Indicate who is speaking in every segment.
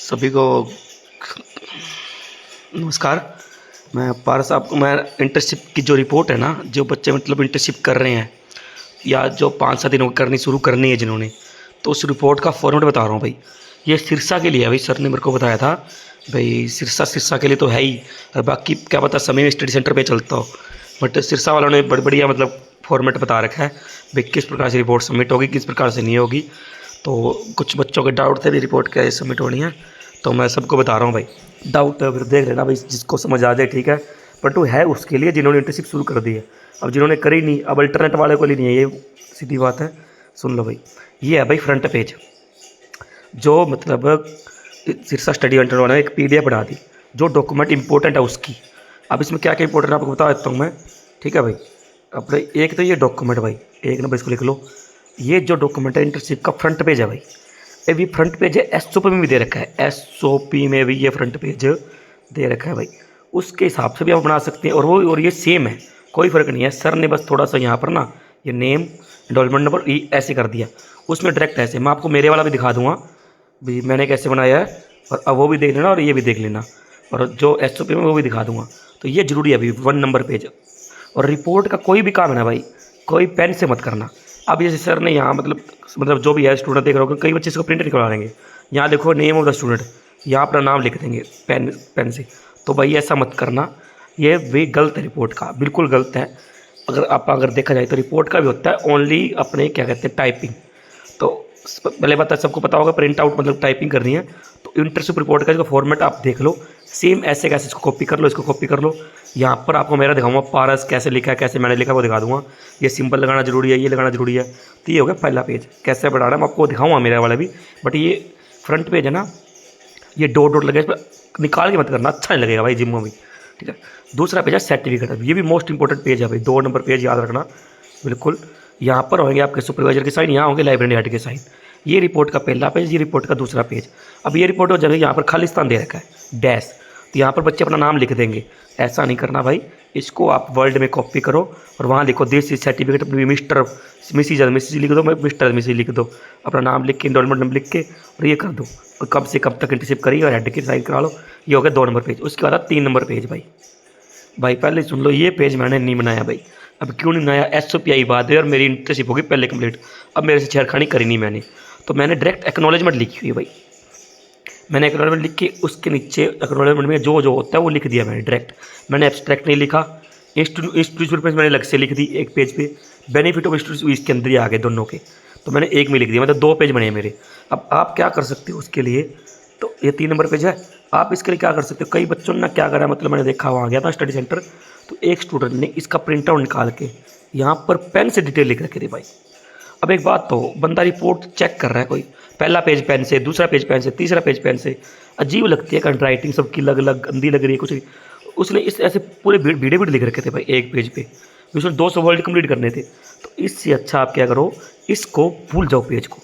Speaker 1: सभी को नमस्कार। मैं पारस आपको मैं इंटर्नशिप की जो रिपोर्ट है ना, जो बच्चे मतलब इंटर्नशिप कर रहे हैं या जो 5-7 दिनों की करनी शुरू करनी है जिन्होंने, तो उस रिपोर्ट का फॉर्मेट बता रहा हूँ भाई। ये सिरसा के लिए है भाई, सर ने मेरे को बताया था भाई। सिरसा सिरसा के लिए तो है ही, और बाकी क्या पता समय में स्टडी सेंटर पे चलता हो, बट सिरसा वालों ने बढ़िया मतलब फॉर्मेट बता रखा है भाई, किस प्रकार से रिपोर्ट सबमिट होगी, किस प्रकार से नहीं होगी। तो कुछ बच्चों के डाउट थे भी रिपोर्ट कैसे सबमिट होनी है, तो मैं सबको बता रहा हूँ भाई। डाउट है फिर देख लेना भाई, जिसको समझ आ जाए ठीक है, बट वो है उसके लिए जिन्होंने इंटर्नशिप शुरू कर दी है। अब जिन्होंने करी नहीं, अब अल्टरनेट वाले को लिए नहीं है ये, सीधी बात है। सुन लो भाई, ये है भाई फ्रंट पेज, जो मतलब सिरसा स्टडी सेंटर वाला ने एक पीडीएफ बना दी, जो डॉक्यूमेंट इंपॉर्टेंट है उसकी। अब इसमें क्या क्या इंपॉर्टेंट है आपको बता देता हूँ मैं, ठीक है भाई। अपने एक तो ये डॉक्यूमेंट भाई, एक नंबर इसको लिख लो। ये जो डॉक्यूमेंट है इंटर्नशिप का फ्रंट पेज है भाई, ये भी फ्रंट पेज है, एसओपी में भी दे रखा है, एसओपी में भी ये फ्रंट पेज दे रखा है भाई। उसके हिसाब से भी आप बना सकते हैं, और ये सेम है, कोई फ़र्क नहीं है। सर ने बस थोड़ा सा यहाँ पर ना ये नेम एनरोलमेंट नंबर ये ऐसे कर दिया, उसमें डायरेक्ट ऐसे। मैं आपको मेरे वाला भी दिखा दूंगा भी मैंने कैसे बनाया है, और अब वो भी देख लेना और ये भी देख लेना, और जो एसओपी में वो भी दिखा दूंगा। तो ये जरूरी है अभी 1 नंबर पेज। और रिपोर्ट का कोई भी काम है ना भाई, कोई पेन से मत करना। अब जैसे सर ने यहाँ मतलब जो भी है स्टूडेंट देख रहे हो, कई बच्चे इसको प्रिंट निकलवा लेंगे। यहाँ देखो नेम ऑफ द स्टूडेंट, यहाँ अपना नाम लिख देंगे पेन से। तो भाई ऐसा मत करना, ये भी गलत है, रिपोर्ट का बिल्कुल गलत है। अगर देखा जाए तो रिपोर्ट का भी होता है ओनली अपने क्या कहते हैं टाइपिंग। तो पहले बात है, सबको पता होगा प्रिंट आउट मतलब टाइपिंग करनी है। तो इंटर्नशिप रिपोर्ट का जो फॉर्मेट आप देख लो, सेम ऐसे कैसे इसको कॉपी कर लो, इसको कॉपी कर लो। यहाँ पर आपको मेरा दिखाऊंगा पारस कैसे लिखा है, कैसे मैंने लिखा वो दिखा दूंगा। ये सिंबल लगाना जरूरी है, ये लगाना जरूरी है। तो ये हो गया पहला पेज, कैसे बनाना मैं आपको दिखाऊंगा मेरा वाला भी। बट ये फ्रंट पेज है ना, ये डॉट डॉट लगे, इस पर निकाल के मत करना, अच्छा नहीं लगेगा भाई जिम में भी, ठीक है। दूसरा पेज है सर्टिफिकेट, ये भी मोस्ट इंपॉर्टेंट पेज है भाई, 2 नंबर पेज याद रखना बिल्कुल। यहाँ पर होंगे आपके सुपरवाइजर के साइन, यहाँ होंगे लाइब्रेरी हेड के साइन। ये रिपोर्ट का पहला पेज, ये रिपोर्ट का दूसरा पेज। अब ये रिपोर्ट हो जाएगी, यहाँ पर खालिस्तान दे रखा है डैश, तो यहाँ पर बच्चे अपना नाम लिख देंगे। ऐसा नहीं करना भाई, इसको आप वर्ड में कॉपी करो और वहाँ लिखो this is certificate mister Mrs लिख दो, मिस्टर मिसिज लिख दो, अपना नाम लिख के एनरोलमेंट नंबर लिख के और ये कर दो, और कब से कब तक इंटर्नशिप करिए और हेड की साइन करा लो। ये हो गया 2 नंबर पेज। उसके बाद 3 नंबर पेज भाई। भाई पहले सुन लो, ये पेज मैंने नहीं बनाया भाई। अब क्यों नहीं बनाया, एसओपी आई बात है और मेरी इंटर्नशिप होगी पहले कंप्लीट। अब मेरे से छेड़खानी करी नहीं मैंने, तो मैंने डायरेक्ट एक्नॉलेजमेंट लिखी हुई है भाई। मैंने एक्नॉलेजमेंट लिख के उसके नीचे एक्नॉलेजमेंट में जो जो होता है वो लिख दिया मैंने डायरेक्ट। मैंने एब्स्ट्रैक्ट नहीं लिखा। इंस्टीट्यूशन पेज मैंने अलग से लिख दी एक पेज पे, बेनिफिट ऑफ इंस्टीट्यूशन इसके अंदर ही आ गए दोनों के, तो मैंने एक में लिख दिया, मतलब 2 पेज बने हैं मेरे। अब आप क्या कर सकते हो उसके लिए, तो ये 3 नंबर पेज है। आप इसके लिए क्या कर सकते हो, कई बच्चों ने ना क्या करा, मतलब मैंने देखा वहाँ गया था स्टडी सेंटर, तो एक स्टूडेंट ने इसका प्रिंट आउट निकाल के यहाँ पर पेन से डिटेल लिख रखी थी भाई। अब एक बात तो, बंदा रिपोर्ट चेक कर रहा है, कोई पहला पेज पेन से, दूसरा पेज पेन से, तीसरा पेज पेन से, अजीब लगती है हैंड राइटिंग सबकी, अलग अलग गंदी लग रही है कुछ। उसने इस ऐसे पूरे वीडियो लिख रखे थे भाई एक पेज पे, उसने 200 वर्ड कंप्लीट करने थे। तो इससे अच्छा आप क्या करो, इसको भूल जाओ पेज को,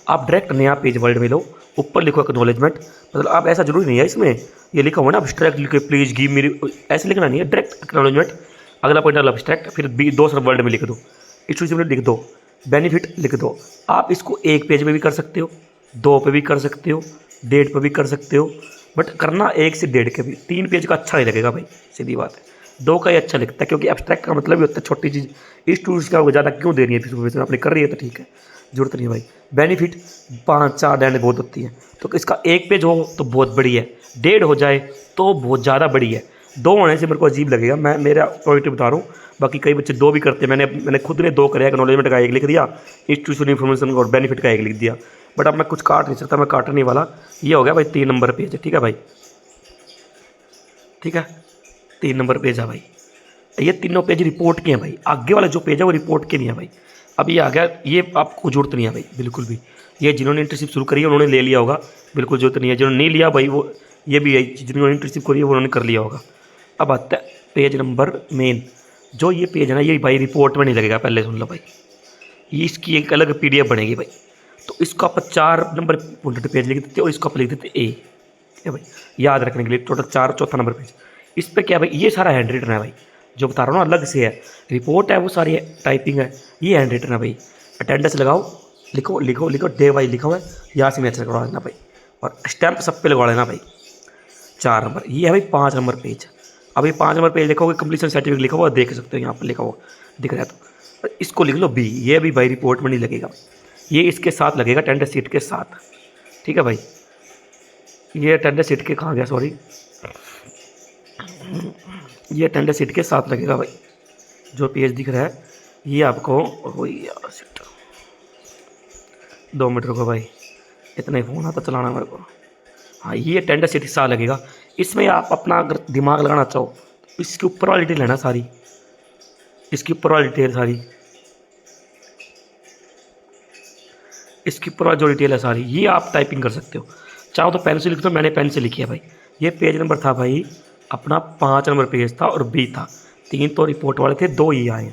Speaker 1: आप डायरेक्ट नया पेज वर्ल्ड में लो, ऊपर लिखो एक्नॉलेजमेंट। मतलब आप ऐसा जरूरी नहीं है इसमें ये लिखा हुआ ना अब्स्ट्रैक्ट लिखे प्लीज गिव मेरी, ऐसे लिखना नहीं है, डायरेक्ट एक्नॉलेजमेंट। अगला पॉइंट डालो अब्स्ट्रैक्ट, फिर 2 वर्ड में लिख दो, इंस्टीट्यूशन में लिख दो, बेनिफिट लिख दो। आप इसको एक पेज में भी कर सकते हो, 2 पे भी कर सकते हो, डेट पे भी कर सकते हो, बट करना 1 से 1.5 के भी। 3 पेज का अच्छा नहीं लगेगा भाई, सीधी बात है। 2 का ही अच्छा लगता है, क्योंकि एब्स्ट्रैक्ट का मतलब ही होता है छोटी चीज़, इस स्टूडेंट्स का ज़्यादा क्यों दे रही है फीस, आपने कर रही है तो ठीक है, जरूरत नहीं है भाई। बेनिफिट 5-4 एंड बहुत होती है, तो इसका 1 पेज हो तो बहुत बड़ी है, 1.5 हो जाए तो बहुत ज़्यादा बड़ी है। 2 होने से मेरे को अजीब लगेगा, मैं मेरा पॉइंट बता रहा हूँ। बाकी कई बच्चे 2 भी करते हैं, मैंने खुद ने 2 करे, एक्नॉलेजमेंट का 1 लिख दिया, इंस्टीट्यूशन इन्फॉर्मेशन और बेनिफिट का 1 लिख दिया। बट अब मैं कुछ काट नहीं सकता, मैं काटने नहीं वाला। ये हो गया भाई 3 नंबर पेज, ठीक है भाई, ठीक है। 3 नंबर पेज है भाई, ये तीनों पेज रिपोर्ट के हैं भाई। आगे वाला जो पेज है वो रिपोर्ट के नहीं है भाई। अब ये आ गया, ये आपको जरूरत नहीं है भाई बिल्कुल भी। ये जिन्होंने इंटर्नशिप शुरू करी है उन्होंने ले लिया होगा, बिल्कुल जरूरत नहीं है। जिन्होंने नहीं लिया भाई, वो ये भी है, जिन्होंने इंटर्नशिप करी है वो उन्होंने कर लिया होगा। अब आता है पेज नंबर मेन, जो ये पेज है ना, ये भाई रिपोर्ट में नहीं लगेगा, पहले सुन लो भाई। ये इसकी एक अलग पीडीएफ बनेगी भाई। तो इसको आप 4 नंबर पेज लिख देते और इसको आप लिख देते ए, ठीक है भाई, याद रखने के लिए। टोटल 4, चौथा नंबर पेज। इस पर क्या भाई, ये सारा हैंड रिटन है भाई, जो बता रहा हूँ ना अलग से है। रिपोर्ट है वो सारी टाइपिंग है, ये हैंड रिटन है भाई। अटेंडेंस लगाओ, लिखो लिखो लिखो, डे वाइज लिखा हुआ है, यहाँ से मैच करवा देना भाई। और स्टैंप सब पे लगवा लेना भाई। 4 नंबर ये है भाई 5 नंबर पेज। अभी 5 नंबर पेज लिखोगे कंप्लीशन सर्टिफिकेट लिखा हुआ देख सकते हो, यहाँ पर लिखा हुआ दिख रहा है तो इसको लिख लो बी। ये भी भाई रिपोर्ट में नहीं लगेगा, ये इसके साथ लगेगा अटेंडेंस शीट के साथ। ठीक है भाई, ये अटेंडेंस शीट के कहाँ गया, सॉरी, ये अटेंडेंस शीट के साथ लगेगा भाई। जो पेज दिख रहा है ये आपको, वही यार 2 मिनट रुको भाई, इतना ही फ़ोन आता चलाना मेरे को। हाँ ये अटेंडेंस शीट के साथ लगेगा। इसमें आप अपना अगर दिमाग लगाना चाहो तो इसके ऊपर वाली डिटेल है ना सारी, इसकी ऊपर वाली डिटेल सारी, इसकी ऊपर वाली जो डिटेल है सारी, ये आप टाइपिंग कर सकते हो। चाहो तो पेन से लिख दो, मैंने पेन से लिखी है भाई। ये पेज नंबर था भाई अपना 5 नंबर पेज था और बी था। 3 तो रिपोर्ट वाले थे, 2 ये आए।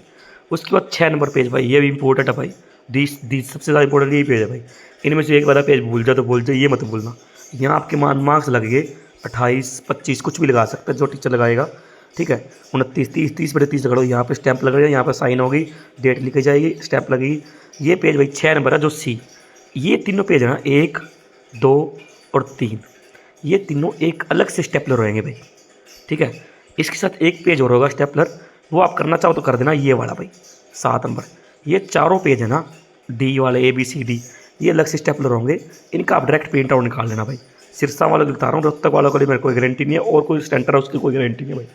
Speaker 1: उसके बाद 6 नंबर पेज भाई, ये भी इंपॉर्टेंट है भाई। दी सबसे ज़्यादा इंपॉर्टेंट यही पेज है भाई। इनमें से एक वाला पेज भूल जाओ तो भूल जाओ, ये मत भूलना। यहाँ आपके मार्क्स लग गए 28, 25 कुछ भी लगा सकते हैं जो टीचर लगाएगा। ठीक है, 29, 30, 30/30 लगा लो। यहाँ पे स्टैंप लग रहा है, यहाँ पर साइन होगी, डेट लिखी जाएगी, स्टैंप लगेगी। ये पेज भाई 6 नंबर है जो सी। ये तीनों पेज है ना 1, 2 और 3, ये तीनों एक अलग से स्टेपलर रहेंगे भाई। ठीक है, इसके साथ एक पेज और होगा स्टेपलर, वो आप करना चाहो तो कर देना, ये वाला भाई 7 नंबर। ये चारों पेज है ना डी वाले ABCD, ये अलग से स्टेपलर होंगे, इनका आप डायरेक्ट प्रिंट आउट निकाल लेना भाई। सिरसा वालों को बता रहा हूँ, रोहतक वालों को मेरे कोई गारंटी नहीं है, और कोई सेंटर है उसकी कोई गारंटी नहीं है भाई।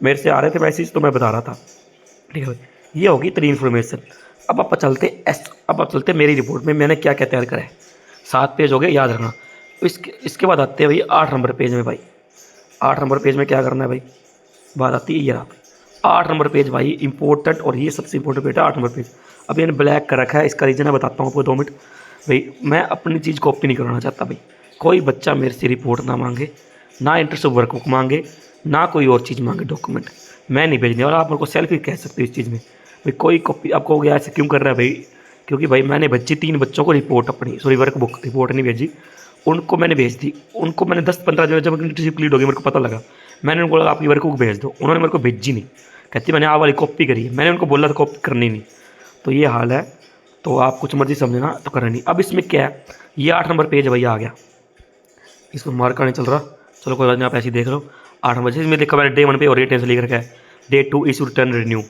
Speaker 1: मेरे से आ रहे थे मैसेज तो मैं बता रहा था। ठीक है भाई, ये होगी इतनी इन्फॉर्मेशन। अब आप चलते मेरी रिपोर्ट में मैंने क्या क्या तैयार करा है। 7 पेज हो गए, याद रखना। इसके बाद आते हैं भाई 8 नंबर पेज में भाई। 8 नंबर पेज में क्या करना है भाई, बात आती है ये रहा। 8 नंबर पेज भाई इंपॉर्टेंट, और ये सबसे इंपॉर्टेंट पेज है 8 नंबर पेज। अब मैंने ब्लैक कर रखा है, इसका रीज़न है बताता हूँ आपको 2 मिनट भाई। मैं अपनी चीज़ कॉपी नहीं कराना चाहता भाई। कोई बच्चा मेरे से रिपोर्ट ना मांगे, ना इंटरेस्ट वर्क मांगे, ना कोई और चीज़ मांगे डॉक्यूमेंट, मैं नहीं भेजने वाला। आप मेरे को सेल्फी कह सकते हो इस चीज़ में भाई। कोई कॉपी आपको हो गया ऐसे क्यों कर रहा है भाई, क्योंकि भाई मैंने भेजी 3 बच्चों को रिपोर्ट, अपनी सॉरी वर्क बुक, रिपोर्ट नहीं भेजी, उनको मैंने भेज दी। उनको मैंने 10-15 दिन जब इंटर्नशिप कंप्लीट हो गई मेरे को पता लगा, मैंने उनको बोला आपकी वर्क बुक भेज दो, उन्होंने मेरे को भेजी नहीं। कहती मैंने आप वाली कॉपी करी है, मैंने उनको बोला था कॉपी करनी नहीं। तो ये हाल है, तो आप कुछ मर्जी समझना तो करना नहीं। अब इसमें क्या है, ये 8 नंबर पेज भैया आ गया, इसमें मार्क नहीं चल रहा, चलो कोई बात नहीं, आप ऐसे ही देख लो। 8 नंबर इसमें देखा मैंने Day 1 पे और ये लिख रखा है Day 2 इशू रिटर्न रिन्यू।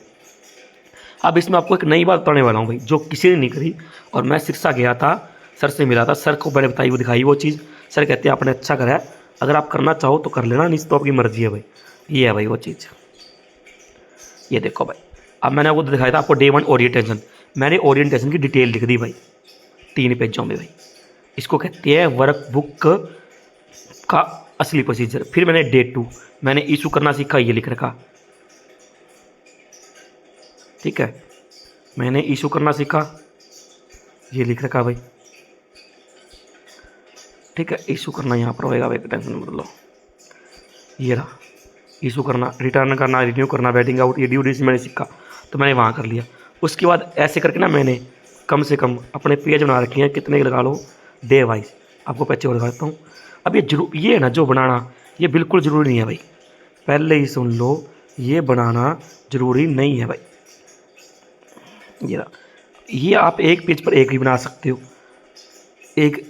Speaker 1: अब इसमें आपको एक नई बात बताने वाला हूँ भाई, जो किसी ने नहीं करी। और मैं सिरसा गया था, सर से मिला था, सर को मैंने बताई, वो दिखाई वो चीज़। सर कहते हैं आपने अच्छा करा है, अगर आप करना चाहो तो कर लेना, नहीं तो आपकी मर्जी है भाई। ये है भाई वो चीज़, ये देखो भाई। अब मैंने आपको दिखाया था आपको Day 1 ओरिएंटेशन, मैंने ओरिएंटेशन की डिटेल लिख दी भाई 3 पेजों में भाई। इसको कहते हैं वर्क बुक का असली प्रोसीजर। फिर मैंने Day 2 मैंने इशू करना सीखा, ये लिख रखा। ठीक है, मैंने इशू करना सीखा, ये लिख रखा भाई। ठीक है, इशू करना यहाँ पर होएगा भाई, टेंशन मत लो। ये रहा इशू करना, रिटर्न करना, रिन्यू करना, वेटिंग आउट, ये ड्यू डेट मैंने सीखा, तो मैंने वहाँ कर लिया। उसके बाद ऐसे करके ना मैंने कम से कम अपने पेज बना रखे हैं, कितने लगा लो डे वाइज, आपको पैचे और दिखा देता हूँ। अब ये है ना जो बनाना, ये बिल्कुल ज़रूरी नहीं है भाई, पहले ही सुन लो, ये बनाना ज़रूरी नहीं है भाई। ये आप एक पेज पर एक ही बना सकते हो, एक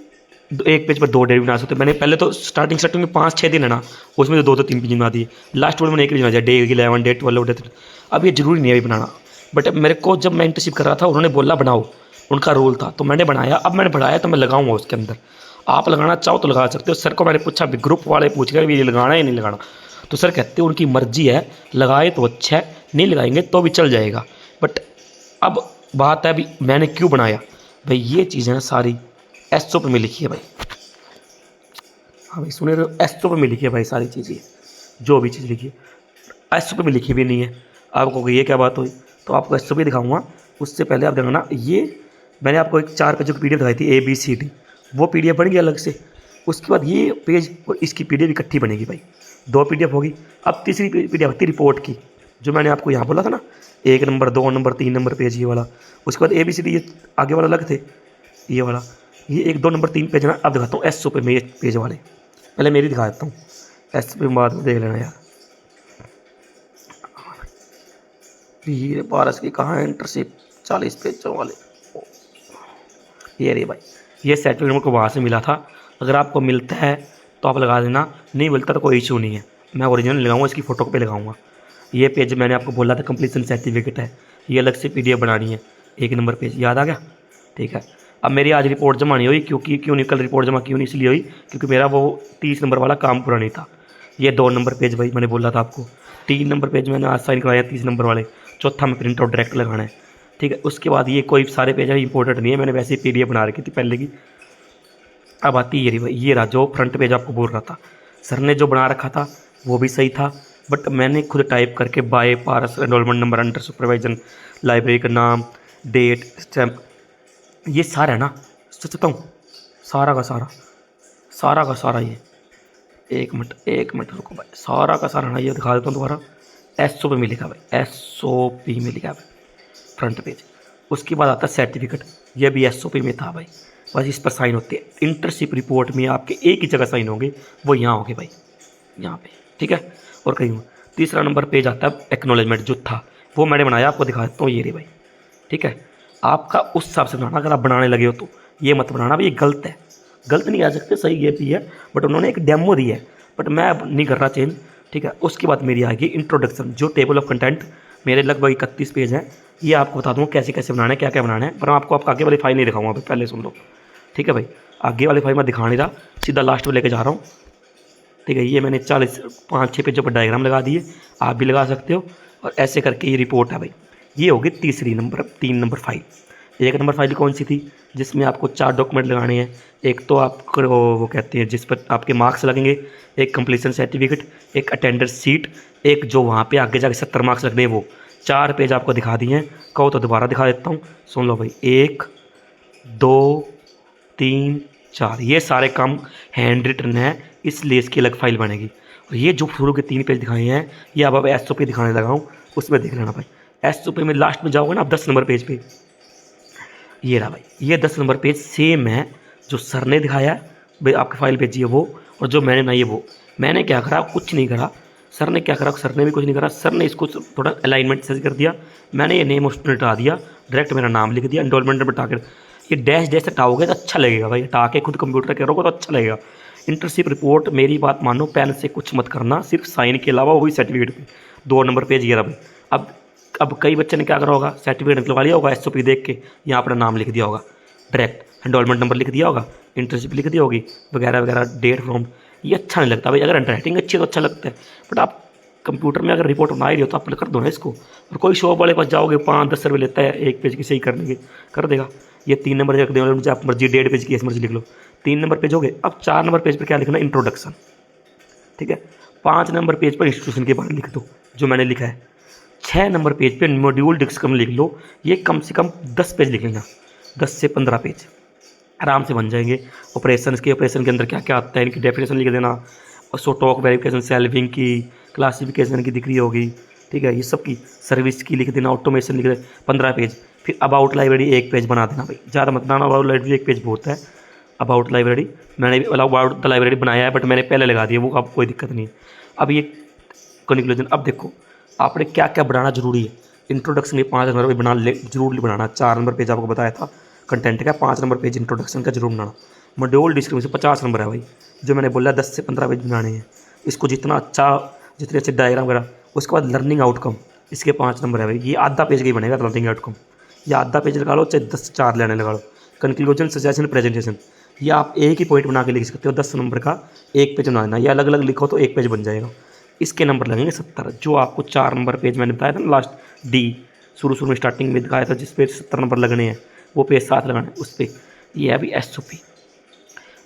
Speaker 1: पेज पर 2 डे बना सकते हो। मैंने पहले तो स्टार्टिंग में 5-6 दिन है ना, उसमें तो 2-3 पेज बना दिए। लास्ट में मैंने एक पेज बना दिया Day 11, Day 12, Day 13। अब ये ज़रूरी नहीं है अभी बनाना, बट मेरे को जब मैं इंटर्नशिप कर रहा था उन्होंने बोला बनाओ, उनका रोल था, तो मैंने बनाया। अब मैंने बढ़ाया तो मैं लगाऊंगा उसके अंदर, आप लगाना चाहो तो लगा सकते हो। सर को मैंने पूछा, ग्रुप वाले पूछ गए ये लगाना है या नहीं लगाना, तो सर कहते हैं उनकी मर्जी है, लगाए तो अच्छा है, नहीं लगाएंगे तो भी चल जाएगा। बट अब बात है अभी मैंने क्यों बनाया भाई, ये चीज़ें सारी SO पे में लिखी है भाई। हाँ भाई सुने रहे हो, SO पे में लिखी है भाई सारी चीज़ें, जो भी चीज़ लिखी है SO पे में लिखी भी नहीं है। आपको ये क्या बात हुई, तो आपको SO पे दिखाऊंगा। उससे पहले आप देखना, ये मैंने आपको एक 4 पेजों की PDF दिखाई थी ABCD, वो PDF बन गई अलग से। उसके बाद ये पेज और इसकी PDF इकट्ठी बनेगी भाई, 2 PDF होगी। अब तीसरी PDF आती है रिपोर्ट की, जो मैंने आपको यहाँ बोला था ना 1 नंबर, 2 नंबर, 3 नंबर पेज ये वाला। उसके बाद ABCD ये आगे वाला अलग थे, ये वाला, ये 1, 2 नंबर 3 पेज ना। अब दिखाता हूँ SO पे में ये पेज वाले, पहले मेरी दिखा देता हूँ, SO पे बाद में देख लेना यार। ये पारस की कहाँ है इंटर्नशिप, 40 पेजों वाले, ये रे भाई। ये सर्टिफिकेट मेरे को वहाँ से मिला था, अगर आपको मिलता है तो आप लगा देना, नहीं मिलता तो कोई इशू नहीं है, मैं ओरिजिनल लगाऊंगा, इसकी फ़ोटो पे लगाऊंगा। ये पेज मैंने आपको बोला था कंप्लीसन सर्टिफिकेट है, ये अलग से PDF बनानी है। 1 नंबर पेज याद आ गया, ठीक है। अब मेरी आज रिपोर्ट जमा नहीं हुई, क्यों नहीं कल रिपोर्ट जमा क्यों नहीं इसलिए हुई, क्योंकि मेरा वो 30 नंबर वाला काम पूरा नहीं था। ये 2 नंबर पेज भाई मैंने बोला था आपको, 3 नंबर पेज मैंने आज साइन करवाया 30 नंबर वाले, चौथा में प्रिंट आउट डायरेक्ट लगाना है, ठीक है। उसके बाद ये कोई सारे पेज है इंपॉर्टेंट नहीं है, मैंने वैसे ही PDF बना रखी थी पहले की। अब आती ये रही भाई, ये रहा जो फ्रंट पेज आपको बोल रहा था, सर ने जो बना रखा था वो भी सही था, बट मैंने खुद टाइप करके by Paras enrolment number under supervision, library का नाम, डेट, स्टैम्प, ये सारा है ना, सोचता हूँ सारा का सारा ये, एक मिनट रुको भाई, सारा का सारा ना ये दिखा देता हूँ दोबारा। SOP में लिखा भाई, SOP में लिखा भाई फ्रंट पेज। उसके बाद आता है सर्टिफिकेट, ये भी SOP में था भाई, बस इस पर साइन होते हैं। इंटर्नशिप रिपोर्ट में आपके एक ही जगह साइन होंगे, वो यहाँ होंगे भाई, यहाँ पे, ठीक है। और कहीं तीसरा नंबर पेज आता है एक्नॉलेजमेंट, जो था वो मैंने बनाया, आपको दिखा देता हूँ, ये रे भाई, ठीक है। आपका उस हिसाब से बनाना, अगर आप बनाने लगे हो तो ये मत बनाना भाई, ये गलत है, गलत नहीं कह सकते, सही ये भी है, बट उन्होंने एक डेमो दी है, बट मैं अब नहीं कर रहा चेंज, ठीक है। उसके बाद मेरी आएगी इंट्रोडक्शन, जो टेबल ऑफ कंटेंट मेरे लगभग 31 पेज हैं, ये आपको बता दूँगा कैसे कैसे बनाना है, क्या क्या बनाना है, पर मैं आपको आगे वाली फाइल नहीं दिखाऊंगा भाई, पहले सुन लो, ठीक है भाई। आगे वाली फाइल मैं दिखा नहीं रहा, सीधा लास्ट में लेके जा रहा हूँ, ठीक है। ये मैंने 5-6 पेजों पर डायग्राम लगा दिए, आप भी लगा सकते हो, और ऐसे करके ये रिपोर्ट है भाई। ये होगी 3 नंबर फाइल। 1 नंबर फाइल कौन सी थी, जिसमें आपको 4 डॉक्यूमेंट लगाने हैं। एक तो आपको वो कहते हैं जिस पर आपके मार्क्स लगेंगे, एक कंप्लीसन सर्टिफिकेट, एक अटेंडेंस सीट, एक जो वहाँ पे आगे जाके 70 मार्क्स लगने हैं वो। 4 पेज आपको दिखा दिए हैं, कहो तो दोबारा दिखा देता हूँ, सुन लो भाई। 1 2 3 4, ये सारे काम हैंड रिटन है, इसलिए इसकी अलग फाइल बनेगी। और ये जो शुरू के 3 पेज दिखाए हैं, ये अब SOP दिखाने लगा हूँ, उसमें देख लेना भाई। SOP में लास्ट में जाओगे ना आप 10 नंबर पेज पे, ये रहा भाई, ये 10 नंबर पेज सेम है जो सर ने दिखाया भाई, आपकी फाइल भेजी है वो, और जो मैंने बनाई है वो। मैंने क्या करा, कुछ नहीं करा, सर ने क्या करा, सर ने भी कुछ नहीं करा, सर ने इसको थोड़ा अलाइनमेंट सही कर दिया, मैंने ये नेम उसमें हटा दिया, डायरेक्ट मेरा नाम लिख दिया, एनरोलमेंट नंबर हटा कर, ये डैश डैश हटाओगे तो अच्छा लगेगा भाई, हटा के खुद कंप्यूटर करोगे तो अच्छा लगेगा। इंटर्नशिप रिपोर्ट, मेरी बात मानो, पेन से कुछ मत करना, सिर्फ साइन के अलावा, वो भी सर्टिफिकेट पे 2 नंबर पेज ये रहा भाई। अब कई बच्चे ने क्या करा होगा, सर्टिफिकेट निकलवा लिया होगा, SOP देख के यहाँ अपना नाम लिख दिया होगा, डायरेक्ट एनरोलमेंट नंबर लिख दिया होगा, इंटर्नशिप लिख दी होगी, वगैरह वगैरह, डेट फ्रॉम। ये अच्छा नहीं लगता भाई, अगर हैंडराइटिंग अच्छी है तो अच्छा लगता है, बट आप कंप्यूटर में अगर रिपोर्ट बना ही रहे हो तो आप कर दो ना इसको। और कोई शॉप वाले पास जाओगे, 5-10 रुपये लेता है 1 पेज की सही करने के, कर देगा। ये 3 नंबर रख देगा, मुझे आप मर्जी 1.5 पेज की ऐसी मर्जी लिख लो, 3 नंबर पेज हो गए। अब 4 नंबर पेज पर क्या लिखना, इंट्रोडक्शन, ठीक है। 5 नंबर पेज पर इंस्टीट्यूशन के बारे में लिख दो जो मैंने लिखा है। 6 नंबर पेज पे मॉड्यूल डिस्कशन लिख लो, ये कम से कम 10 पेज लिख लेना, 10 से 15 पेज आराम से बन जाएंगे। ऑपरेशन के अंदर क्या क्या आता है, इनकी डेफिनेशन लिख देना, और स्टॉक वेरिफिकेशन, सेल्विंग की, क्लासिफिकेशन की दिख रही होगी, ठीक है। ये सब की सर्विस की लिख देना, ऑटोमेशन लिख देना, 15 पेज। फिर अबाउट लाइब्रेरी 1 पेज बना देना भाई, ज़्यादा मत बनाना, अबाउट लाइब्रेरी 1 पेज बहुत है। अबाउट लाइब्रेरी मैंने अबाउट द लाइब्रेरी बनाया है, बट मैंने पहले लगा दिया वो, अब कोई दिक्कत नहीं है। अब ये कंक्लूजन, अब देखो आपने क्या क्या बनाना जरूरी है। इंट्रोडक्शन में 5 नंबर बना जरूर बनाना, 4 नंबर पेज आपको बताया था कंटेंट का, 5 नंबर पेज इंट्रोडक्शन का जरूर बनाना। मॉड्यूल डिस्क्रिप्शन 50 नंबर है भाई, जो मैंने बोला 10 से 15 पेज बनाने हैं। इसको जितने अच्छे डायग्राम वगैरह। उसके बाद लर्निंग आउटकम, इसके 5 नंबर है भाई, ये आधा पेज का ही बनेगा लर्निंग आउटकम, या आधा पेज लगा लो, चाहे 10 से 4 लेने लगा लो। कंक्लूजन, सजेशन, प्रेजेंटेशन, ये आप एक ही पॉइंट बना के लिख सकते हो, 10 नंबर का 1 पेज बना देना, या अलग अलग लिखो तो 1 पेज बन जाएगा। इसके नंबर लगेंगे 70। जो आपको 4 नंबर पेज मैंने बताया था ना, लास्ट डी शुरू में स्टार्टिंग में दिखाया था, जिस पे 70 नंबर लगने हैं, वो पेज 7 लगाना है उस पर। ये है अभी SOP।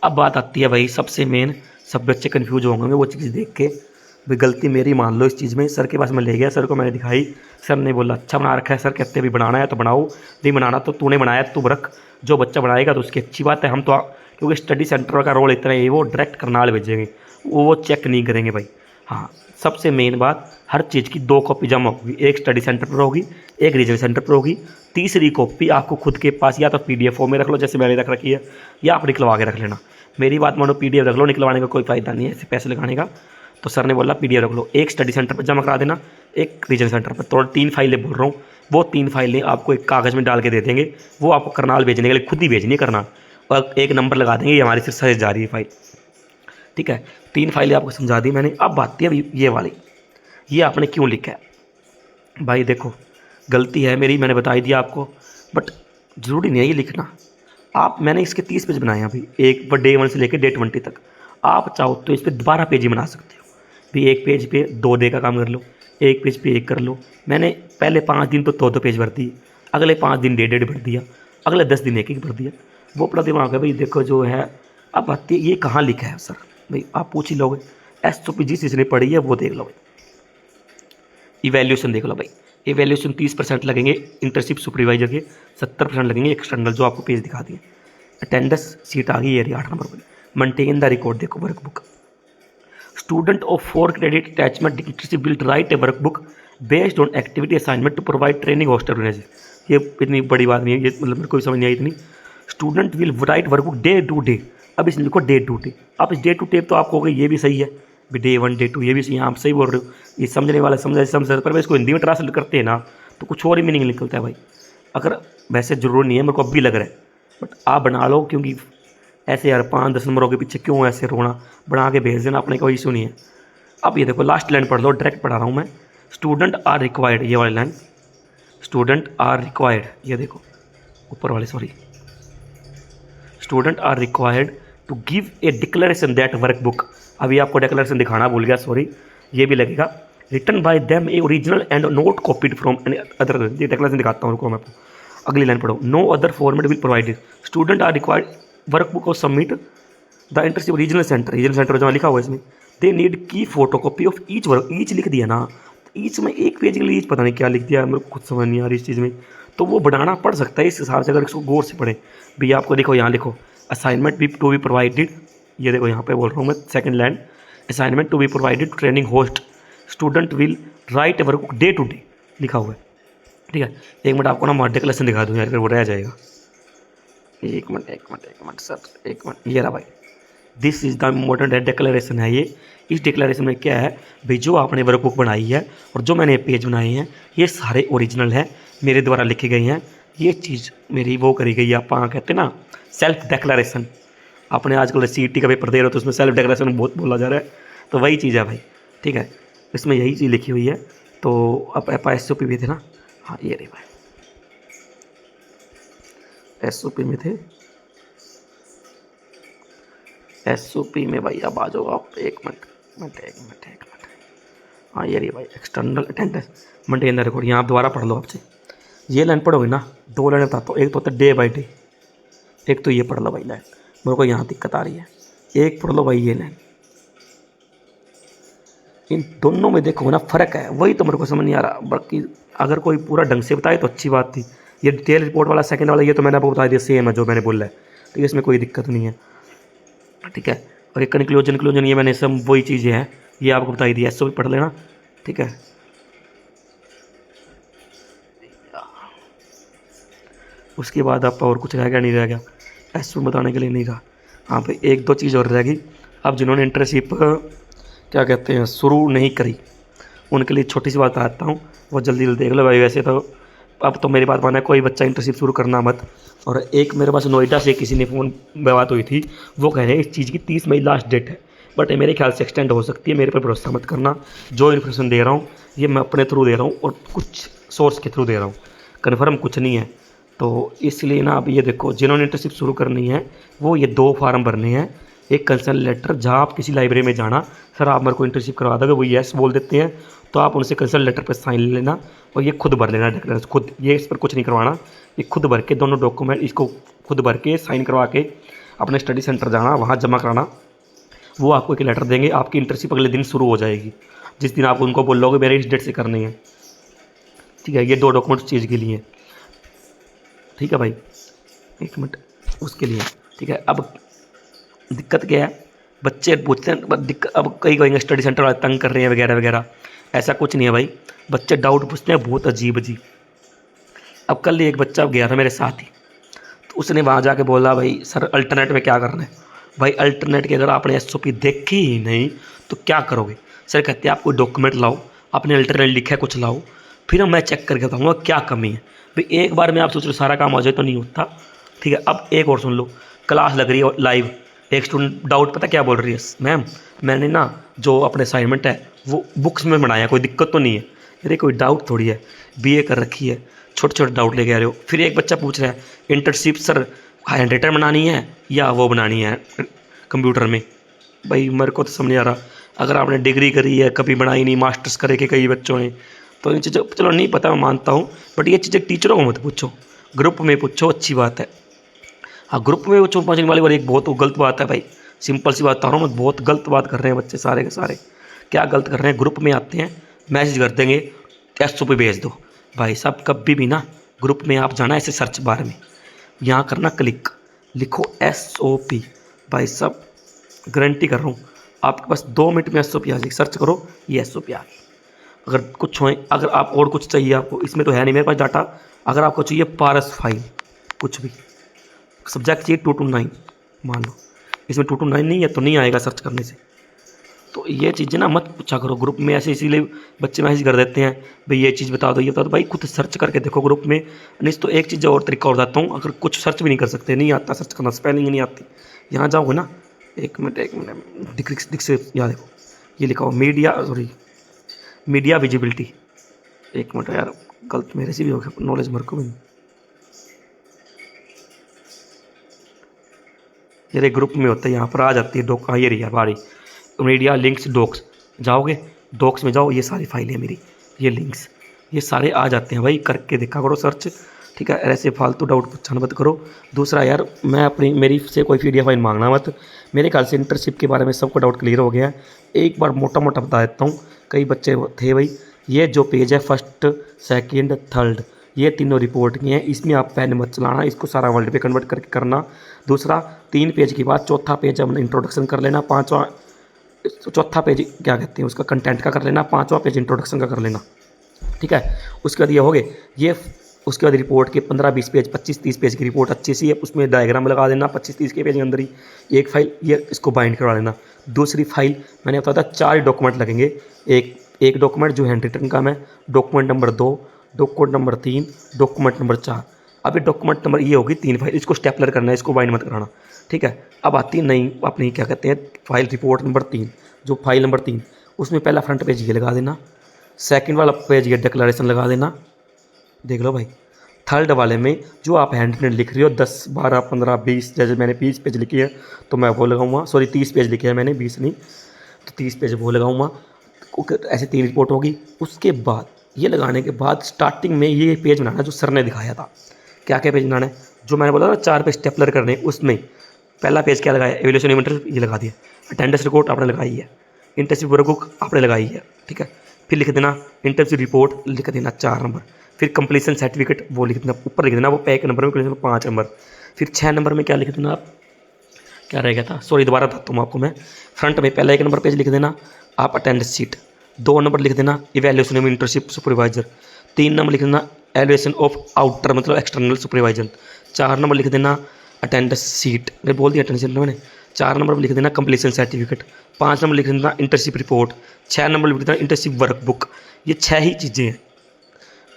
Speaker 1: अब बात आती है भाई सबसे मेन, सब बच्चे कन्फ्यूज होंगे वो चीज़ देख के, भाई गलती मेरी मान लो इस चीज़ में। सर के पास मैं ले गया, सर को मैंने दिखाई, सर ने बोला अच्छा बना रखा है। सर कहते हैं भी बनाना है तो बनाओ, नहीं बनाना तो तूने बनाया तू रख, जो बच्चा बनाएगा तो उसकी अच्छी बात है। हम तो क्योंकि स्टडी सेंटर का रोल इतना है, वो डायरेक्ट करनाल भेजेंगे, वो चेक नहीं करेंगे भाई। हाँ, सबसे मेन बात, हर चीज़ की 2 कॉपी जमा होगी, एक स्टडी सेंटर पर होगी, एक रीजनल सेंटर पर होगी। तीसरी कॉपी आपको खुद के पास या तो PDF फॉर्म में रख लो, जैसे मैंने रख रखी है, या आप निकलवा के रख लेना। मेरी बात मानो, PDF रख लो, निकलवाने का कोई फ़ायदा नहीं है ऐसे पैसे लगाने का। तो सर ने बोला PDF रख लो, एक स्टडी सेंटर पर जमा करा देना, एक रीजनल सेंटर पर। तो 3 फाइलें बोल रहा हूँ, वो 3 फाइलें आपको एक कागज़ में डाल के दे देंगे, वो आपको करनाल भेजने के लिए खुद ही भेजनी है करनाल। और एक नंबर लगा देंगे, ये हमारी सिर्फ सर्च जा रही है फाइल। ठीक है, 3 फाइलें आपको समझा दी मैंने। अब बात है ये वाली, ये आपने क्यों लिखा है भाई? देखो गलती है मेरी, मैंने बता ही दिया आपको, बट ज़रूरी नहीं है ये लिखना। मैंने इसके 30 पेज बनाए हैं अभी, एक डे 1 से लेकर डे 20 तक। आप चाहो तो इस पर 12 पेज ही बना सकते हो भी। एक पेज पे 2 डे का काम कर लो, एक पेज पे 1 कर लो। मैंने पहले 5 दिन तो 2 पेज भर दिए, अगले 5 दिन 1.5 भर दिया, अगले 10 दिन 1 भर दिया। वो अपना दिमाग है भाई। देखो जो है, अब आती है ये कहाँ लिखा है सर भाई, आप पूछ ही लोगे। SOP जिस चीज़ ने पढ़ी है वो देख लो भाई। इवैल्यूएशन देख लो भाई, इवैल्यूएशन 30% लगेंगे इंटर्नशिप सुपरवाइजर के, 70% लगेंगे एक्सटर्नल, जो आपको पेज दिखा दिए। अटेंडेंस सीट आ गई है 8 नंबर पर। मेंटेन द रिकॉर्ड, देखो workbook. Student of 4 credit attachment internship will write a workbook based on activity assignment to provide training hostel. ये इतनी बड़ी बात नहीं है, ये मतलब मेरे को समझ नहीं आई इतनी। Student will write workbook day to day. अब इसलिए लिखो डे टू डे। अब इस डे टू डे तो आपको हो गई, ये भी सही है भी, डे 1 डे 2 ये भी सही है, आप सही बोल रहे हो। ये समझने वाला समझ पर इसको हिंदी में ट्रांसलेट करते हैं ना तो कुछ और ही मीनिंग निकलता है भाई। अगर वैसे जरूरी नहीं है, मेरे को अब भी लग रहा है, बट आप बना लो, क्योंकि ऐसे यार 5-10 नंबरों के पीछे क्यों ऐसे रोना, बना के भेज देना, अपने कोई इशू नहीं है। अब ये देखो लास्ट लाइन पढ़ लो, डायरेक्ट पढ़ा रहा हूँ मैं। स्टूडेंट आर रिक्वायर्ड, ये वाली लाइन, स्टूडेंट आर रिक्वायर्ड, ये देखो ऊपर वाले, sorry, student are required to give a declaration that workbook. अभी आपको डिक्लेरेशन दिखाना भूल गया, सॉरी, ये भी लगेगा। Written by them a original and not copied from any other. ये डिक्लेरेशन दिखाता हूँ, रुको मैं आपको। अगली लाइन पढ़ो, no other format will provided. Student are required workbook और submit the internship regional centre जहाँ लिखा हुआ है इसमें। दे नीड की photo copy of each work. Each लिख दिया ना, ईच में एक पेज के लिए ईच पता नहीं क्या लिख दिया, मेरे को खुद समझ नहीं आ रही इस चीज़ में। तो वो बढ़ाना पड़ सकता है इस हिसाब से, अगर इसको गौर से पढ़े। भैया आपको देखो यहाँ लिखो, असाइनमेंट भी टू बी प्रोवाइडेड, ये देखो यहाँ पे बोल रहा हूँ मैं, second line, assignment to be provided training host. Student will write a work day to day लिखा हुआ है। ठीक है, एक मिनट आपको ना मैं डिक्लेरेशन दिखा दूँ यार, फिर वो रह जाएगा। एक मिनट सर, एक मिनट, ये रहा भाई। This is the important declaration है ये। इस डिक्लेरेशन में क्या है भाई, जो आपने वर्कबुक बनाई है और जो मैंने पेज बनाए हैं ये सारे ओरिजिनल हैं, मेरे द्वारा लिखे गए हैं। ये चीज़ मेरी वो करी गई है, आप कहते हैं ना सेल्फ डिक्लेरेशन। आपने आजकल CET का पेपर दे रहे हो तो उसमें सेल्फ डिक्लेरेशन बहुत बोला जा रहा है, तो वही चीज़ है भाई। ठीक है, इसमें यही चीज़ लिखी हुई है। तो अब SOP भी थे ना, हाँ ये रही भाई, SOP में थे, SOP में भाई। अब आ जाओ आप, एक मिनट। हाँ ये रही भाई, external attendance maintain the record. यहाँ आप दोबारा पढ़ लो आपसे, ये लाइन पढ़ोगे ना, 2 लाइन बताता हूँ। एक तो होता है डे बाई डे, एक तो ये पढ़ लो भाई लाइन, मेरे को यहाँ दिक्कत आ रही है। एक पढ़ लो भाई ये लाइन, इन दोनों में देखो ना फ़र्क है, वही तो मेरे को समझ नहीं आ रहा। बाकी अगर कोई पूरा ढंग से बताए तो अच्छी बात थी। ये डिटेल रिपोर्ट वाला सेकंड वाला, ये तो मैंने आपको बता दिया, सेम है जो मैंने बोला है, तो इसमें कोई दिक्कत नहीं है। ठीक है, और ये कंक्लूजन ये मैंने सब वही चीज़ें हैं, ये आपको बताई दी। SOP पढ़ लेना। ठीक है, उसके बाद आपका और कुछ रह गया नहीं रह गया, SOP बताने के लिए नहीं रहा। हाँ भाई, 1-2 चीज़ और रह गई। अब जिन्होंने इंटर्नशिप क्या कहते हैं शुरू नहीं करी, उनके लिए छोटी सी बात बताता हूँ, वो जल्दी जल्दी देख लो भाई। वैसे तो अब तो मेरी बात माना, कोई बच्चा इंटर्नशिप शुरू करना मत। और एक मेरे पास नोएडा से किसी ने फ़ोन में बात हुई थी, वो कह रहे हैं इस चीज़ की 30 मई लास्ट डेट है, बट मेरे ख्याल से एक्सटेंड हो सकती है। मेरे पर भरोसा मत करना, जो इन्फॉर्मेशन दे रहा हूँ ये मैं अपने थ्रू दे रहा हूँ और कुछ सोर्स के थ्रू दे रहा हूँ, कन्फर्म कुछ नहीं है। तो इसलिए ना अब ये देखो, जिन्होंने इंटर्नशिप शुरू करनी है वो ये 2 फार्म भरने हैं। एक कंसर्न लेटर, जहाँ आप किसी लाइब्रेरी में जाना, सर आप मेरे को इंटर्नशिप करवा दोगे, वो येस बोल देते हैं, तो आप उनसे कंसर्न लेटर पर साइन ले लेना और ये खुद भर लेना डिक्लेरेशन खुद। ये इस पर कुछ नहीं करवाना, ये खुद भर के दोनों डॉक्यूमेंट इसको खुद भर के साइन करवा के अपने स्टडी सेंटर जाना, वहाँ जमा कराना। वो आपको एक लेटर देंगे, आपकी इंटर्नशिप अगले दिन शुरू हो जाएगी, जिस दिन आप उनको बोलोगे मेरे इस डेट से करनी है। ठीक है, ये 2 डॉक्यूमेंट चीज़ के लिए। ठीक है भाई, एक मिनट उसके लिए। ठीक है, अब दिक्कत क्या है, बच्चे पूछते हैं, अब कई कहेंगे स्टडी सेंटर वाले तंग कर रहे हैं वगैरह वगैरह। ऐसा कुछ नहीं है भाई, बच्चे डाउट पूछते हैं बहुत अजीब अजीब। अब कल एक बच्चा गया था मेरे साथ ही, तो उसने वहाँ जाके बोला भाई सर अल्टरनेट में क्या करना है। भाई अल्टरनेट की अगर आपने SOP देखी ही नहीं तो क्या करोगे। सर कहते हैं आप कोई डॉक्यूमेंट लाओ, आपने अल्टरनेट लिखा है कुछ लाओ, फिर मैं चेक करके बताऊँगा क्या कमी है। भाई एक बार में आप सोच रहे सारा काम हो जाए तो नहीं होता। ठीक है, अब एक और सुन लो, क्लास लग रही है लाइव, एक स्टूडेंट डाउट पता क्या बोल रही है, मैम मैंने ना जो अपने असाइनमेंट है वो बुक्स में बनाया, कोई दिक्कत तो नहीं है। अरे कोई डाउट थोड़ी है, बीए कर रखी है, छोटे छोटे डाउट लेके आ रहे हो। फिर एक बच्चा पूछ रहा है इंटर्नशिप सर हैंड रिटन बनानी है या वो बनानी है कंप्यूटर में। भाई मेरे को तो समझ नहीं आ रहा, अगर आपने डिग्री करी है कभी बनाई नहीं, मास्टर्स करे के कई बच्चों ने, तो इन चीज़ों चलो नहीं पता मैं मानता हूँ, बट ये चीज़ें टीचरों को मत पूछो, ग्रुप में पूछो, अच्छी बात है। हाँ ग्रुप में पूछो पहुँचने वाली बार एक बहुत गलत बात है भाई, सिंपल सी बात बता रहा हूँ मैं, बहुत गलत बात कर रहे हैं बच्चे सारे के सारे। क्या गलत कर रहे हैं, ग्रुप में आते हैं मैसेज कर देंगे टेस्ट पे भेज दो। भाई साहब कभी भी ना ग्रुप में आप जाना ऐसे सर्च बार में, यहाँ करना क्लिक, लिखो SOP। भाई साहब गारंटी कर रहा हूँ आपके पास 2 मिनट में SOP आ जाएगी, सर्च करो ये SOP आ गई। अगर कुछ हो, अगर आप और कुछ चाहिए आपको, इसमें तो है नहीं मेरे पास डाटा, अगर आपको चाहिए पारस फाइल कुछ भी सब्जेक्ट चाहिए 2 to 9 मान लो, इसमें 2 to 9 नहीं है तो नहीं आएगा सर्च करने से। तो ये चीज़ें ना मत पूछा करो ग्रुप में ऐसे, इसीलिए बच्चे मैसेज कर देते हैं भाई ये चीज़ बता दो ये बता दो। भाई खुद सर्च करके देखो ग्रुप में। नहीं तो एक चीज़ और तरीका और बताता हूँ, अगर कुछ सर्च भी नहीं कर सकते, नहीं आता सर्च करना, स्पेलिंग नहीं आती, यहाँ जाओगे ना, एक मिनट दिख से यहाँ देखो, ये लिखा हो मीडिया विजिबिलिटी। एक मिनट यार गलत मेरे से भी हो गया, नॉलेज मेरे को भी नहीं। ये ग्रुप में होता है, यहाँ पर आ जाती है डॉक, ये रही है बारी मीडिया लिंक्स डॉक्स, जाओगे डॉक्स में जाओ, ये सारी फाइलें मेरी, ये लिंक्स ये सारे आ जाते हैं भाई, करके देखा करो सर्च, ठीक है। ऐसे फालतू डाउट पूछना मत करो। दूसरा यार मैं अपनी मेरी से कोई PDF फाइल मांगना मत, मेरे ख्याल से इंटर्नशिप के बारे में सबको डाउट क्लियर हो गया है। एक बार मोटा मोटा बता देता हूँ, कई बच्चे थे भाई, ये जो पेज है फर्स्ट सेकेंड थर्ड ये तीनों रिपोर्ट की हैं, इसमें आप पेन मत चलाना, इसको सारा वर्ड पे कन्वर्ट करके करना। दूसरा 3 पेज के बाद चौथा पेज अपना इंट्रोडक्शन कर लेना, चौथा पेज क्या कहते हैं उसका कंटेंट का कर लेना, 5वां पेज इंट्रोडक्शन का कर लेना, ठीक है। उसके बाद ये हो गए ये, उसके बाद रिपोर्ट के 15-20 पेज 25-30 पेज की रिपोर्ट अच्छी सी है, उसमें डायग्राम लगा देना 25-30 के पेज के अंदर ही। एक फाइल ये इसको बाइंड करवा लेना। दूसरी फाइल मैंने बताया था 4 डॉक्यूमेंट लगेंगे, एक डॉक्यूमेंट जो हैंड रिटन का है, document number 2, document number 3, document number 4। अब ये डॉक्यूमेंट नंबर ये होगी 3 फाइल, इसको स्टेपलर करना है, इसको बाइंड मत कराना, ठीक है। अब आती है नई अपनी क्या कहते हैं फाइल रिपोर्ट नंबर 3, जो फाइल नंबर 3 उसमें पहला फ्रंट पेज ये लगा देना, सेकंड वाला पेज ये डिक्लेरेशन लगा देना, देख लो भाई। थर्ड वाले में जो आप हैंड रिटन लिख रही हो 10 12 15 20, जैसे मैंने 20 पेज लिखी है तो मैं वो लगाऊंगा, सॉरी 30 पेज लिखे हैं मैंने, 20 नहीं, तो 30 पेज वो लगाऊंगा। ऐसे 3 रिपोर्ट होगी। उसके बाद ये लगाने के बाद स्टार्टिंग में ये पेज बनाना जो सर ने दिखाया था, क्या क्या पेज बनाना है, जो मैंने बोला ना 4 पेज स्टेपलर करने, उसमें पहला पेज क्या लगाया, एवल्यूशन इंटरशिप ये लगा दिया, अटेंडेंस रिपोर्ट आपने लगाई है, इंटर्नशिप वर्कबुक आपने लगाई है, ठीक है। फिर लिख देना इंटर्नशिप रिपोर्ट, लिख देना 4 नंबर। फिर कंप्लीसन सर्टिफिकेट वो लिख देना, ऊपर लिख देना वो पैक नंबर में 5 नंबर। फिर 6 नंबर में क्या लिख देना आप, क्या रह गया था, सॉरी दोबारा बताता हूँ आपको मैं। फ्रंट में पहला 1 नंबर पेज लिख देना आप अटेंडेंस शीट, 2 नंबर लिख देना evaluation of internship supervisor, 3 number लिख देना एवल्यूएशन ऑफ आउटर मतलब एक्सटर्नल सुपरवाइजर, 4 नंबर लिख देना अटेंडेंस शीट, मैं बोल दिया अटेंडेंस शीट मैंने, 4 नंबर पर लिख देना कंप्लीसन सर्टिफिकेट, 5 नंबर लिख देना इंटर्नशिप रिपोर्ट, 6 नंबर लिख देना इंटर्नशिप वर्कबुक। ये 6 ही चीज़ें हैं,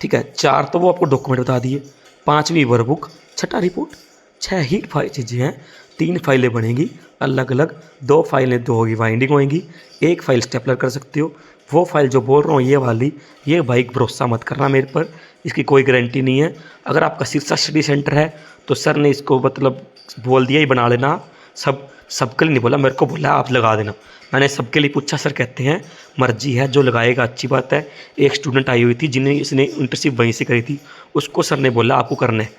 Speaker 1: ठीक है। 4 तो वो आपको डॉक्यूमेंट बता दिए, 5वीं वर्कबुक, 6ठा रिपोर्ट, 6 ही चीज़ें हैं। 3 फाइलें बनेंगी अलग अलग, 2 फाइलें 2 होगी बाइंडिंग होएंगी, 1 फाइल स्टेपलर कर सकते हो। वो फाइल जो बोल रहा हूँ ये वाली, ये भाई भरोसा मत करना मेरे पर, इसकी कोई गारंटी नहीं है। अगर आपका शीर्षा स्टडी सेंटर है तो सर ने इसको मतलब बोल दिया ही बना लेना, सबके लिए नहीं बोला, मेरे को बोला आप लगा देना। मैंने सबके लिए पूछा, सर कहते हैं मर्जी है, जो लगाएगा अच्छी बात है। एक स्टूडेंट आई हुई थी जिन्हें इसने इंटर्नशिप वहीं से करी थी, उसको सर ने बोला आपको करना है,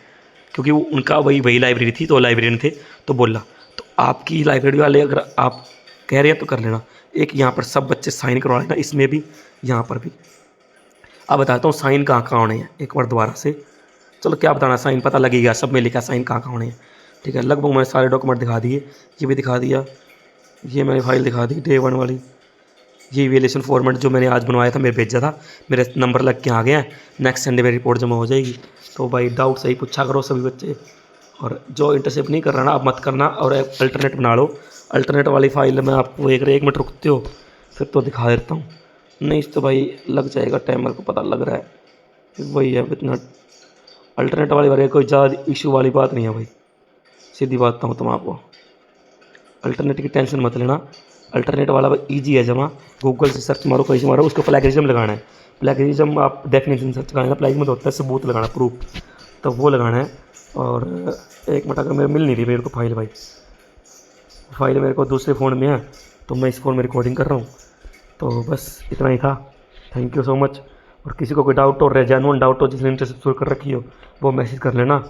Speaker 1: क्योंकि वो उनका वही लाइब्रेरी थी तो लाइब्रेरियन थे, तो बोला तो आपकी लाइब्रेरी वाले अगर आप कह रहे हैं तो कर लेना। एक यहाँ पर सब बच्चे साइन करवा लेना, इसमें भी यहाँ पर भी। अब बताता हूँ साइन कहाँ कहाँ होने हैं, एक बार दोबारा से, चलो क्या बताना, साइन पता लगेगा, सब में लिखा साइन कहाँ कहाँ होने हैं, ठीक है। लगभग मैंने सारे डॉक्यूमेंट दिखा दिए, ये भी दिखा दिया, ये मैंने फाइल दिखा दी Day 1 वाली, ये इवैल्यूएशन फॉर्मेट जो मैंने आज बनवाया था, मेरे भेजा था, मेरे नंबर लग के आ गया है, नेक्स्ट संडे में रिपोर्ट जमा हो जाएगी। तो भाई डाउट सही पूछा करो सभी बच्चे, और जो इंटर्नशिप नहीं कर रहा ना आप मत करना, और अल्टरनेट बना लो। अल्टरनेट वाली फाइल में आपको 1 मिनट रुकते हो फिर तो दिखा देता हूँ, नहीं तो भाई लग जाएगा टाइम, मेरे को पता लग रहा है। वही है इतना, अल्टरनेट वाली बारे कोई ज़्यादा इशू वाली बात नहीं है भाई, सीधी बात बताऊँ तुम आपको, अल्टरनेट की टेंशन मत लेना। अल्टरनेट वाला ईजी है जमा, गूगल से सर्च मारो, कहीं से मारो, उसको प्लेगरिज्म लगाना है। प्लेगरिज्म आप डेफिनेशन सर्च कराना, प्लेगरिज्म तो होता है सबूत लगाना, प्रूफ, तो वो लगाना है। और एक मिनट, अगर मेरे मिल नहीं रही मेरे को फाइल भाई, फाइल मेरे को दूसरे फ़ोन में है, तो मैं इस फ़ोन में रिकॉर्डिंग कर रहा हूँ। तो बस इतना ही था, थैंक यू सो मच। और किसी को कोई डाउट हो, जेन्युइन डाउट हो, जिसने इंटरेस्ट शुरू कर रखी हो, वो मैसेज कर लेना।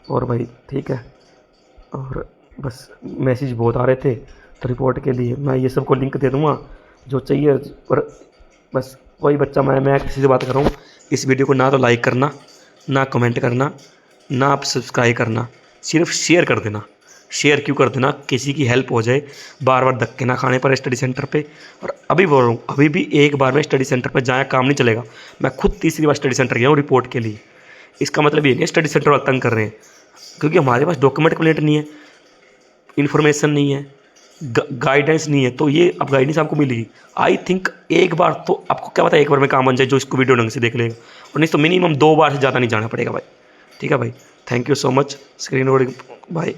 Speaker 1: और भाई ठीक है, और बस मैसेज बहुत आ रहे थे, तो रिपोर्ट के लिए मैं ये सबको लिंक दे दूँगा जो चाहिए। और बस वही बच्चा, मैं किसी से बात कर रहा हूँ, इस वीडियो को ना तो लाइक करना, ना कमेंट करना, ना आप सब्सक्राइब करना, सिर्फ शेयर कर देना। शेयर क्यों कर देना, किसी की हेल्प हो जाए, बार बार धक्के ना खाने पर स्टडी सेंटर पे। और अभी बोल रहा हूँ, अभी भी एक बार में स्टडी सेंटर पे जाया काम नहीं चलेगा। मैं खुद तीसरी बार स्टडी सेंटर गया हूँ रिपोर्ट के लिए। इसका मतलब ये नहीं है स्टडी सेंटर वाले तंग कर रहे हैं, क्योंकि हमारे पास डॉक्यूमेंट कंप्लीट नहीं है, इन्फॉर्मेशन नहीं है, गाइडेंस नहीं है। तो ये अब गाइडेंस आपको मिलेगी, आई थिंक एक बार तो आपको क्या पता है, एक बार में काम बन जाए जो इसको वीडियो ढंग से देख लेगा। और नहीं तो मिनिमम 2 बार से ज़्यादा नहीं जाना पड़ेगा भाई। ठीक है भाई, thank you so much. Screen road by.